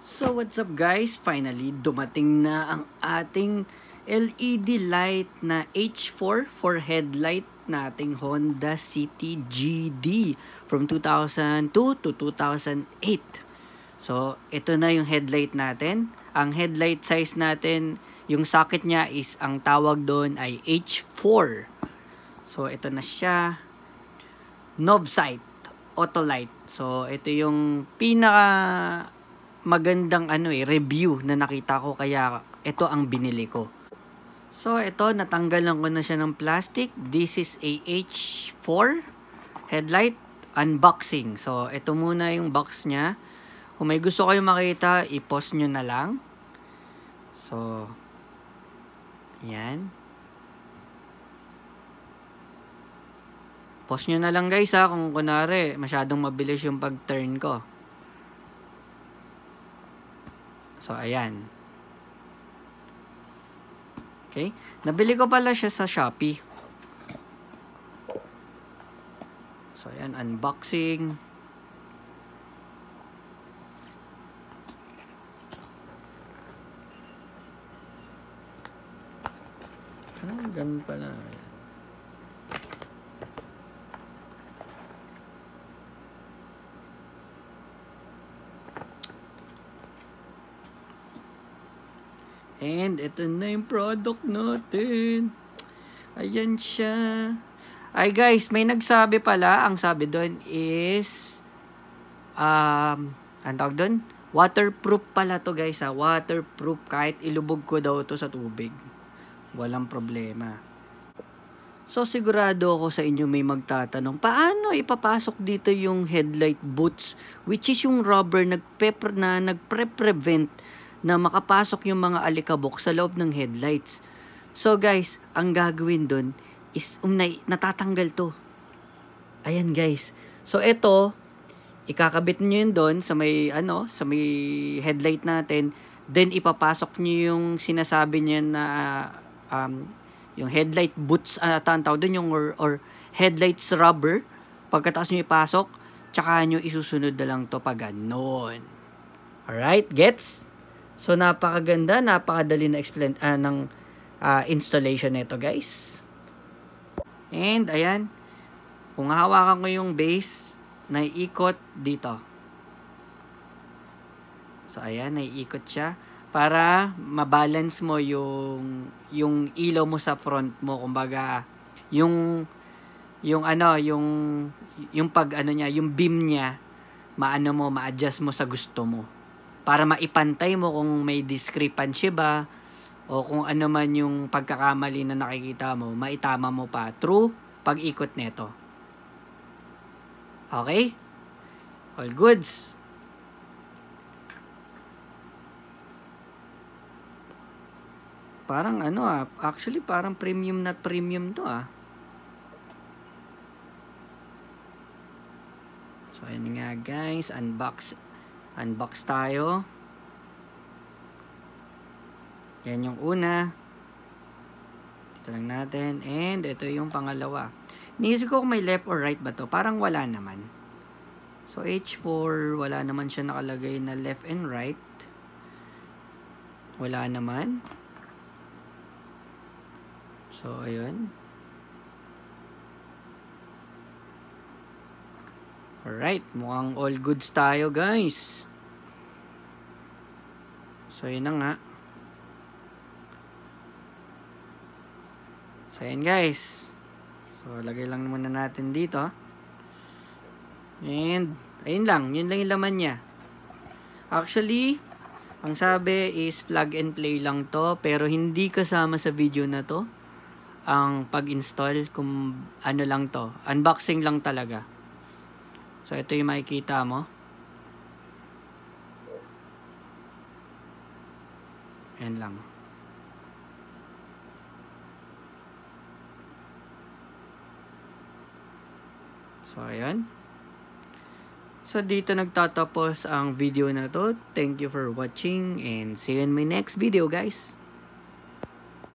So what's up guys? Finally dumating na ang ating LED light na H4 for headlight nating Honda City GD from 2002 to 2008. So ito na yung headlight natin. Ang headlight size natin, yung socket niya is, ang tawag doon ay H4. So ito na siya. Knob sight, auto light. So ito yung pinaka magandang review na nakita ko, kaya ito ang binili ko. So ito, natanggalan ko na siya ng plastic. This is a H4 headlight unboxing. So ito muna yung box niya. Kung may gusto kayong makita, i-pause nyo na lang. So yan. Pause nyo na lang guys ha, kung kunwari masyadong mabilis yung pag-turn ko. So, ayan. Okay. Nabili ko pala siya sa Shopee. So, ayan. Unboxing. Ganun pala. And ito na yung product natin. Ayan siya. Ay guys, may nagsabi pala. Ang sabi doon is ang tawag doon? Waterproof pala to guys ha. Waterproof, kahit ilubog ko daw to sa tubig. Walang problema. So sigurado ako sa inyo may magtatanong, paano ipapasok dito yung headlight boots, which is yung rubber na nagpre-prevent na makapasok yung mga alikabok sa loob ng headlights. So guys, ang gagawin doon is natatanggal to. Ayan guys. So ito, ikakabit niyo yun doon sa may headlight natin. Then ipapasok niyo yung sinasabi niya na yung headlight boots, tawag doon, yung or headlights rubber. Pagkatapos niyo ipasok, tsaka niyo isusunod na lang to pag ganon. Alright, gets? So, napakaganda, napakadali na explain ng installation nito guys. And, ayan. Kung hawakan ko yung base, naiikot dito. So, ayan, naiikot siya. Para mabalance mo yung ilaw mo sa front mo. Kumbaga, yung beam niya, ma-adjust mo sa gusto mo. Para maipantay mo kung may discrepancy ba o kung ano man yung pagkakamali na nakikita mo, maitama mo pa through pag-ikot nito. Okay? All goods. Parang actually parang premium na premium to So ayun nga guys, unbox tayo. Yan yung una. Ito lang natin. And ito yung pangalawa. Niisip ko kung may left or right ba to. Parang wala naman. So H4, wala naman siya nakalagay na left and right. Wala naman. So ayun. Alright, mukhang all goods tayo guys. So yun na nga. So yun guys. So lagay lang muna natin dito. And ayun lang, yun lang yung laman niya. Actually, ang sabi is plug and play lang to, pero hindi kasama sa video na to ang pag-install, kung ano lang to. Unboxing lang talaga. So, ito yung makikita mo. Ayan lang. So, ayan. So, dito nagtatapos ang video na to. Thank you for watching and see you in my next video, guys.